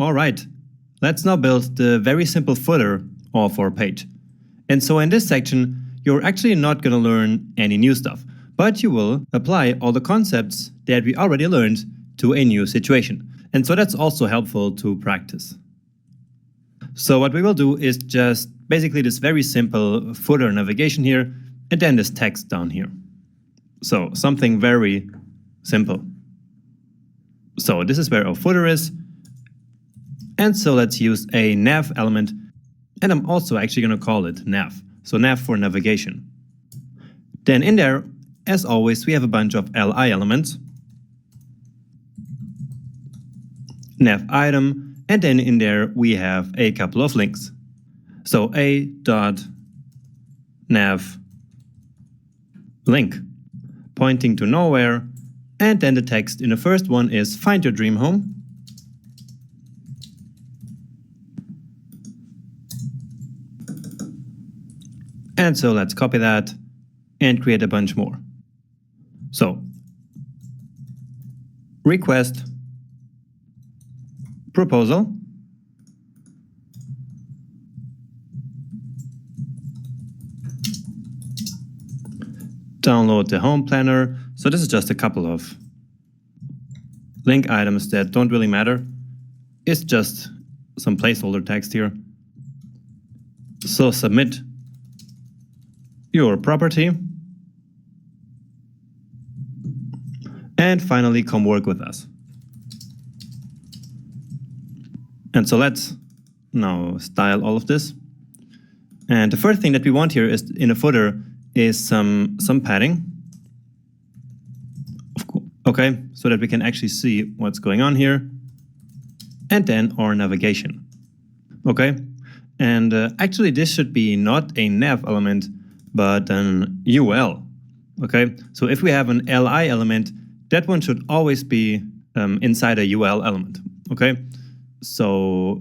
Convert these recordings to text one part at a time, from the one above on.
All right, let's now build the very simple footer of our page. And so in this section, you're actually not going to learn any new stuff, but you will apply all the concepts that we already learned to a new situation. And so that's also helpful to practice. So what we will do is just basically this very simple footer navigation here, and then this text down here. So something very simple. So this is where our footer is. And so let's use a nav element. And I'm also actually going to call it nav. So nav for navigation. Then in there, as always, we have a bunch of li elements. Nav item. And then in there, we have a couple of links. So a dot nav link pointing to nowhere. And then the text in the first one is find your dream home. And so let's copy that and create a bunch more. So request proposal. Download the home planner. So this is just a couple of link items that don't really matter. It's just some placeholder text here. So submit your property. And finally, come work with us. And so let's now style all of this. And the first thing that we want here is in a footer is some padding. Okay, so that we can actually see what's going on here. And then our navigation. Okay, and actually this should be not a nav element, but an UL. Okay, so if we have an li element, that one should always be inside a UL element. Okay, so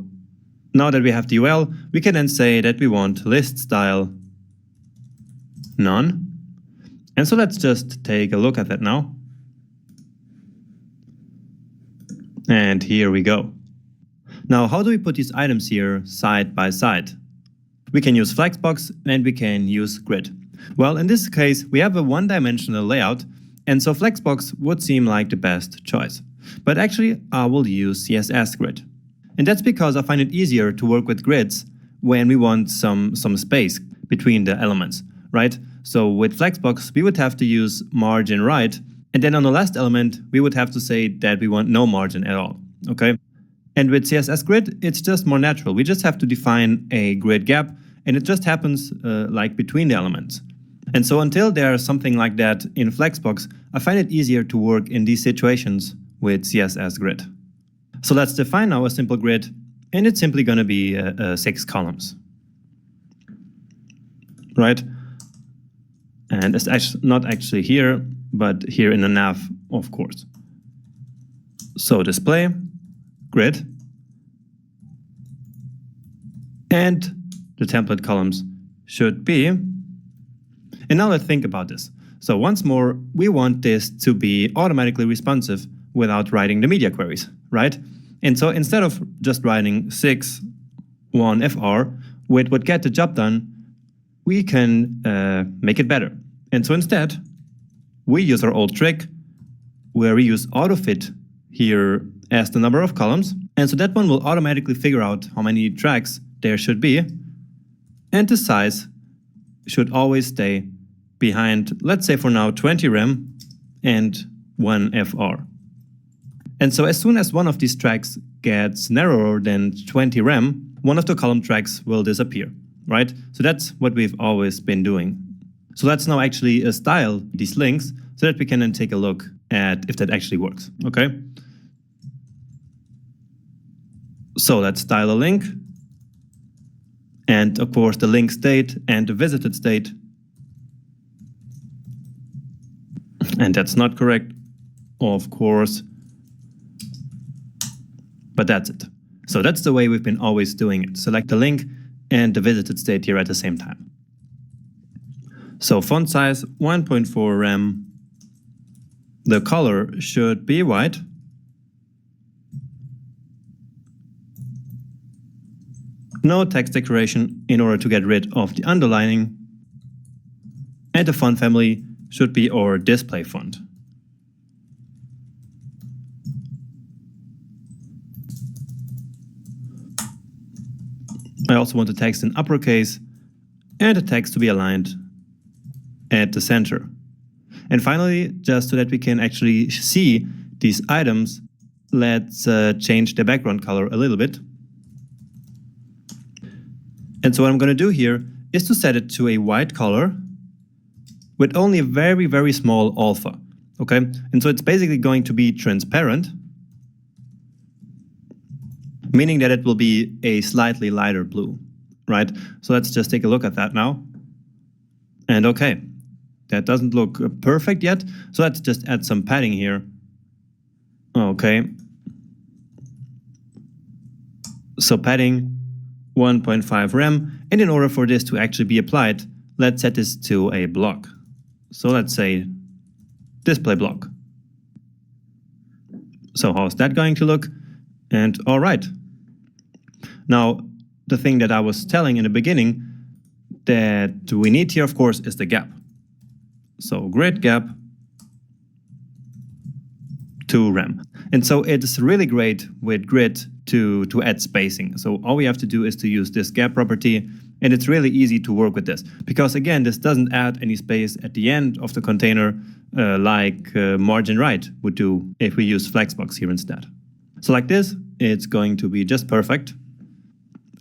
now that we have the UL, we can then say that we want list style none. And so let's just take a look at that now. And here we go. Now, how do we put these items here side by side? We can use Flexbox and we can use Grid. Well, in this case, we have a one-dimensional layout, and so Flexbox would seem like the best choice. But actually, I will use CSS Grid. And that's because I find it easier to work with grids when we want some space between the elements, right? So with Flexbox, we would have to use margin right, and then on the last element, we would have to say that we want no margin at all, okay? And with CSS Grid, it's just more natural. We just have to define a grid gap, and it just happens like between the elements. And so until there's something like that in Flexbox, I find it easier to work in these situations with CSS Grid. So let's define now a simple grid, and it's simply going to be 6 columns, right? And it's actually not actually here, but here in the nav, of course. So display, grid, and the template columns should be. And now let's think about this. So once more, we want this to be automatically responsive without writing the media queries, right? And so instead of just writing 6.1fr, which would get the job done, we can make it better. And so instead, we use our old trick where we use autofit here as the number of columns. And so that one will automatically figure out how many tracks there should be. And the size should always stay behind, let's say for now, 20 rem and 1 fr. And so as soon as one of these tracks gets narrower than 20 rem, one of the column tracks will disappear, right? So that's what we've always been doing. So let's now actually style these links so that we can then take a look at if that actually works, okay? So let's style a link. And of course the link state and the visited state. And that's not correct, of course. But that's it. So that's the way we've been always doing it. Select the link and the visited state here at the same time. So font size 1.4 rem. The color should be white. no text decoration in order to get rid of the underlining, and the font family should be our display font. I also want the text in uppercase and the text to be aligned at the center. And finally, just so that we can actually see these items, let's change the background color a little bit. And so what I'm going to do here is to set it to a white color with only a very, very small alpha. Okay, and so it's basically going to be transparent, meaning that it will be a slightly lighter blue, right? So let's just take a look at that now. And okay, that doesn't look perfect yet. So let's just add some padding here. Okay. So padding 1.5 rem. And in order for this to actually be applied, let's set this to a block. So let's say display block. So how's that going to look? And all right. Now, the thing that I was telling in the beginning that we need here, of course, is the gap. So grid gap 2 rem. And so it's really great with grid to add spacing. So all we have to do is to use this gap property, and it's really easy to work with this. Because again, this doesn't add any space at the end of the container like margin right would do if we use flexbox here instead. So like this, it's going to be just perfect.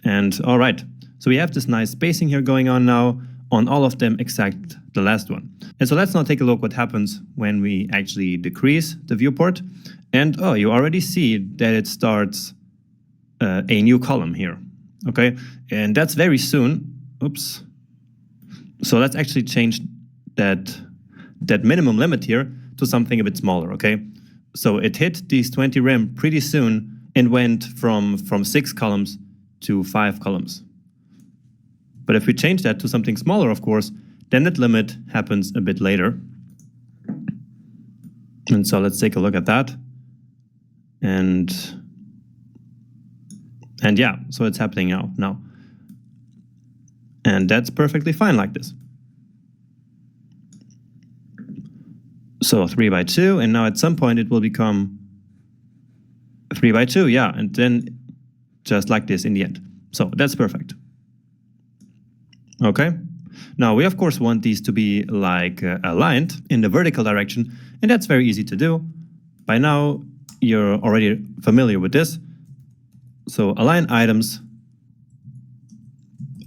And all right, so we have this nice spacing here going on now on all of them except the last one. And so let's now take a look what happens when we actually decrease the viewport. And oh, you already see that it starts a new column here. Okay, and that's very soon. Oops. So let's actually change that minimum limit here to something a bit smaller. Okay, so it hit these 20 rem pretty soon and went from 6 columns to 5 columns. But if we change that to something smaller, of course, then that limit happens a bit later. And so let's take a look at that. And yeah, so it's happening now. And that's perfectly fine like this. So 3 by 2, and now at some point it will become 3 by 2, yeah, and then just like this in the end. So that's perfect. Okay, now we of course want these to be like aligned in the vertical direction, and that's very easy to do. By now you're already familiar with this. So align items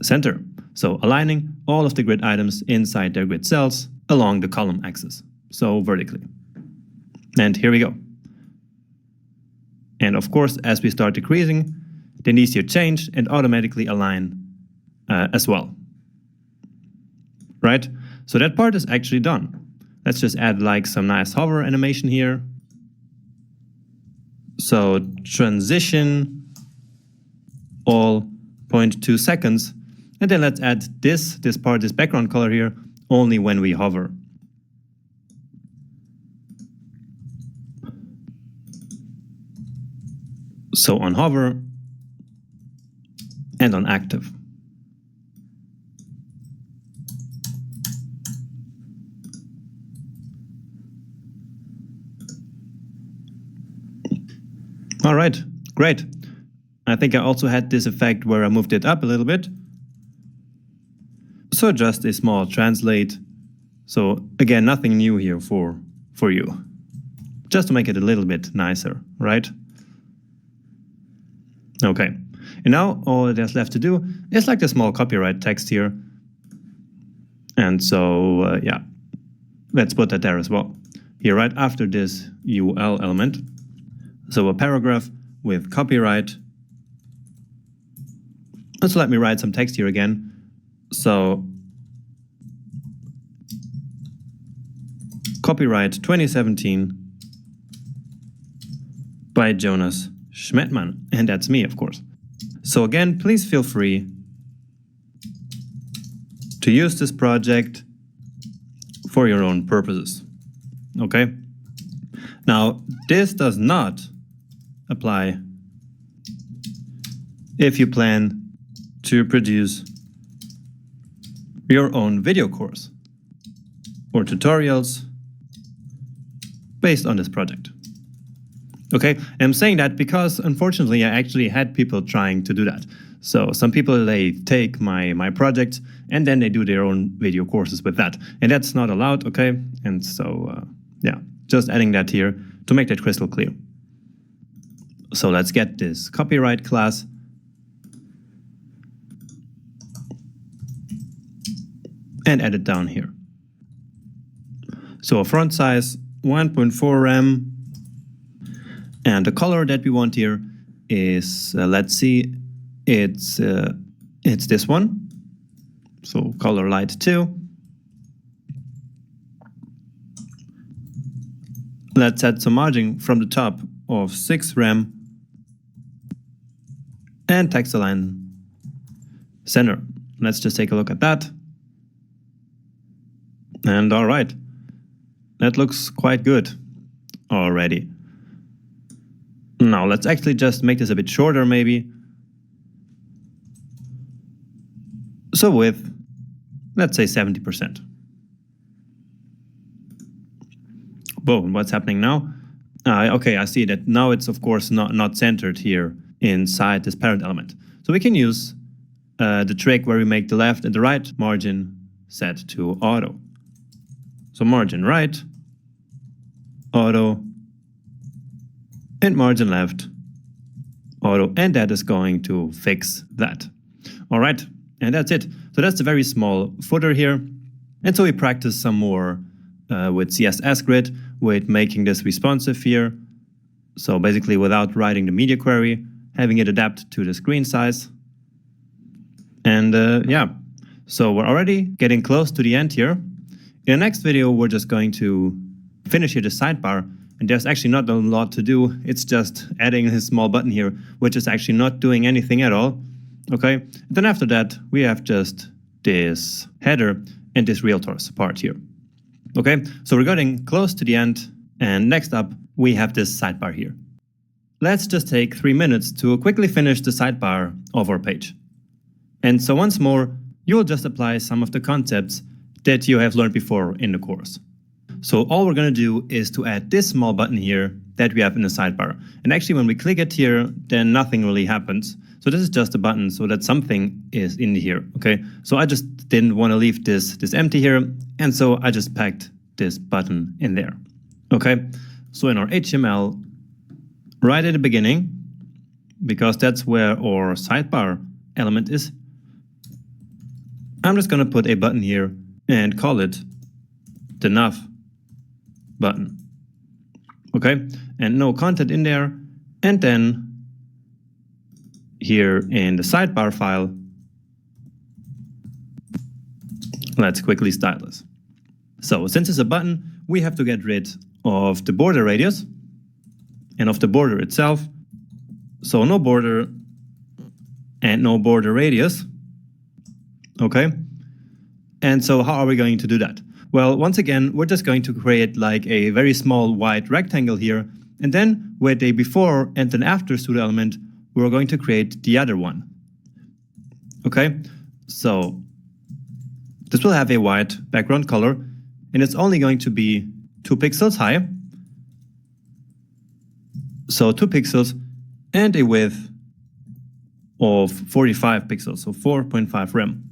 center. So aligning all of the grid items inside their grid cells along the column axis, so vertically. And here we go. And of course, as we start decreasing, then these here change and automatically align as well. Right? So that part is actually done. Let's just add like some nice hover animation here. So transition all 0.2 seconds. And then let's add this background color here only when we hover. So on hover and on active. All right, great. I think I also had this effect where I moved it up a little bit. So just a small translate. So again, nothing new here for you. Just to make it a little bit nicer, right? Okay, and now all there's left to do is like the small copyright text here. And so, yeah, let's put that there as well. Here, right after this UL element. So a paragraph with copyright. And so let me write some text here again. So copyright 2017 by Jonas Schmedtmann, and that's me, of course. So again, please feel free to use this project for your own purposes. Okay? Now, this does not apply if you plan to produce your own video course or tutorials based on this project. Okay, I'm saying that because unfortunately I actually had people trying to do that. So some people, they take my project and then they do their own video courses with that. And that's not allowed, okay? And so, yeah, just adding that here to make that crystal clear. So let's get this copyright class. And add it down here. So a font size 1.4 rem. And the color that we want here is, let's see, it's this one. So color light 2. Let's add some margin from the top of 6 rem. And text align center. Let's just take a look at that. And all right, that looks quite good already. Now let's actually just make this a bit shorter maybe. So with, let's say 70%. Boom, what's happening now? Okay, I see that now it's of course not centered here inside this parent element. So we can use the trick where we make the left and the right margin set to auto. So margin right, auto, and margin left, auto, and that is going to fix that. All right, and that's it. So that's a very small footer here. And so we practice some more with CSS Grid, with making this responsive here. So basically without writing the media query, having it adapt to the screen size. And yeah, so we're already getting close to the end here. In the next video, we're just going to finish here the sidebar, and there's actually not a lot to do. It's just adding a small button here, which is actually not doing anything at all. Okay, and then after that, we have just this header and this realtors part here. Okay, so we're getting close to the end, and next up, we have this sidebar here. Let's just take 3 minutes to quickly finish the sidebar of our page. And so once more, you will just apply some of the concepts that you have learned before in the course. So all we're going to do is to add this small button here that we have in the sidebar. And actually when we click it here, then nothing really happens. So this is just a button so that something is in here, okay? So I just didn't want to leave this empty here, and so I just packed this button in there, okay? So in our HTML, right at the beginning, because that's where our sidebar element is, I'm just going to put a button here and call it the nav button. Okay, and no content in there. And then here in the sidebar file, let's quickly style this. So since it's a button, we have to get rid of the border radius and of the border itself. So no border and no border radius. Okay. And so how are we going to do that? Well, once again, we're just going to create like a very small white rectangle here. And then with a before and an after pseudo element, we're going to create the other one. Okay. So this will have a white background color, and it's only going to be 2 pixels high. So 2 pixels and a width of 45 pixels, so 4.5 rem.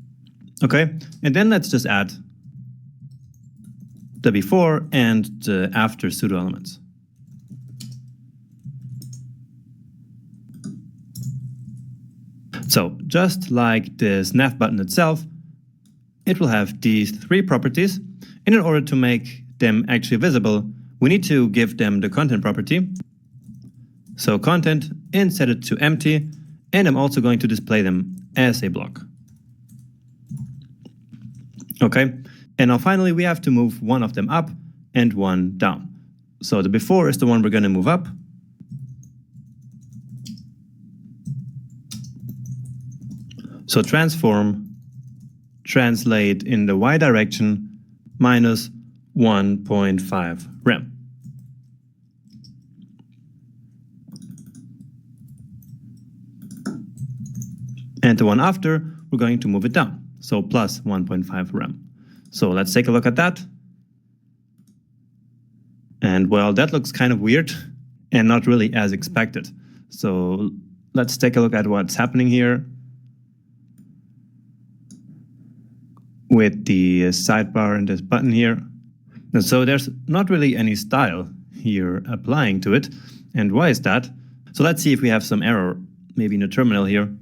Okay, and then let's just add the before and the after pseudo elements. So just like this nav button itself, it will have these 3 properties. And in order to make them actually visible, we need to give them the content property. So content, and set it to empty, and I'm also going to display them as a block. Okay, and now finally we have to move one of them up and one down. So the before is the one we're going to move up. So transform, translate in the y direction minus 1.5 rem. And the one after, we're going to move it down. So plus 1.5 rem. So let's take a look at that. And well, that looks kind of weird and not really as expected. So let's take a look at what's happening here with the sidebar and this button here. And so there's not really any style here applying to it. And why is that? So let's see if we have some error, maybe in the terminal here.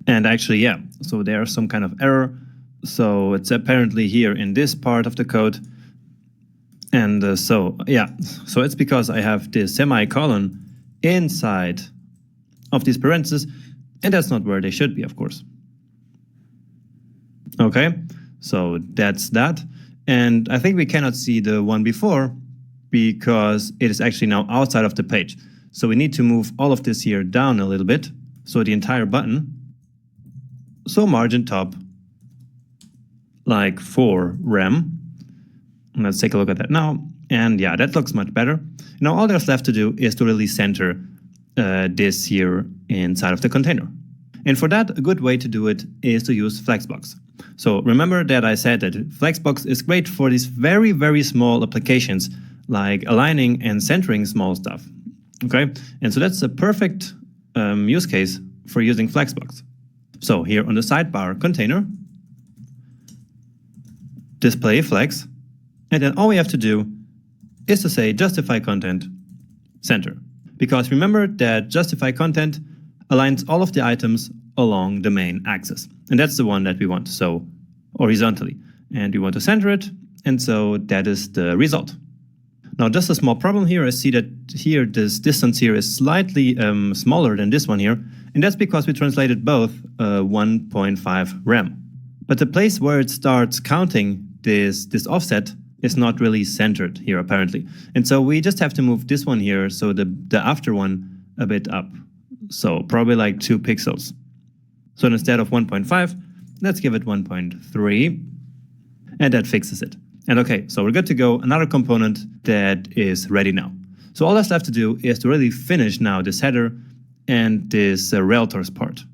And actually, yeah, so there's some kind of error. So it's apparently here in this part of the code. And so it's because I have this semicolon inside of these parentheses, and that's not where they should be, of course. Okay, so that's that. And I think we cannot see the one before because it is actually now outside of the page. So we need to move all of this here down a little bit. So the entire button. So margin top, like 4 rem. And let's take a look at that now. And yeah, that looks much better. Now all there's left to do is to really center this here inside of the container. And for that, a good way to do it is to use Flexbox. So remember that I said that Flexbox is great for these very, very small applications like aligning and centering small stuff. Okay, and so that's a perfect use case for using Flexbox. So here on the sidebar container, display flex, and then all we have to do is to say justify content center. Because remember that justify content aligns all of the items along the main axis. And that's the one that we want, so horizontally. And we want to center it, and so that is the result. Now just a small problem here, I see that here this distance here is slightly smaller than this one here, and that's because we translated both 1.5 rem. But the place where it starts counting this offset is not really centered here apparently. And so we just have to move this one here, so the after one a bit up. So probably like 2 pixels. So instead of 1.5, let's give it 1.3, and that fixes it. And okay, so we're good to go. Another component that is ready now. So all that's left to do is to really finish now this header and this Realtors part.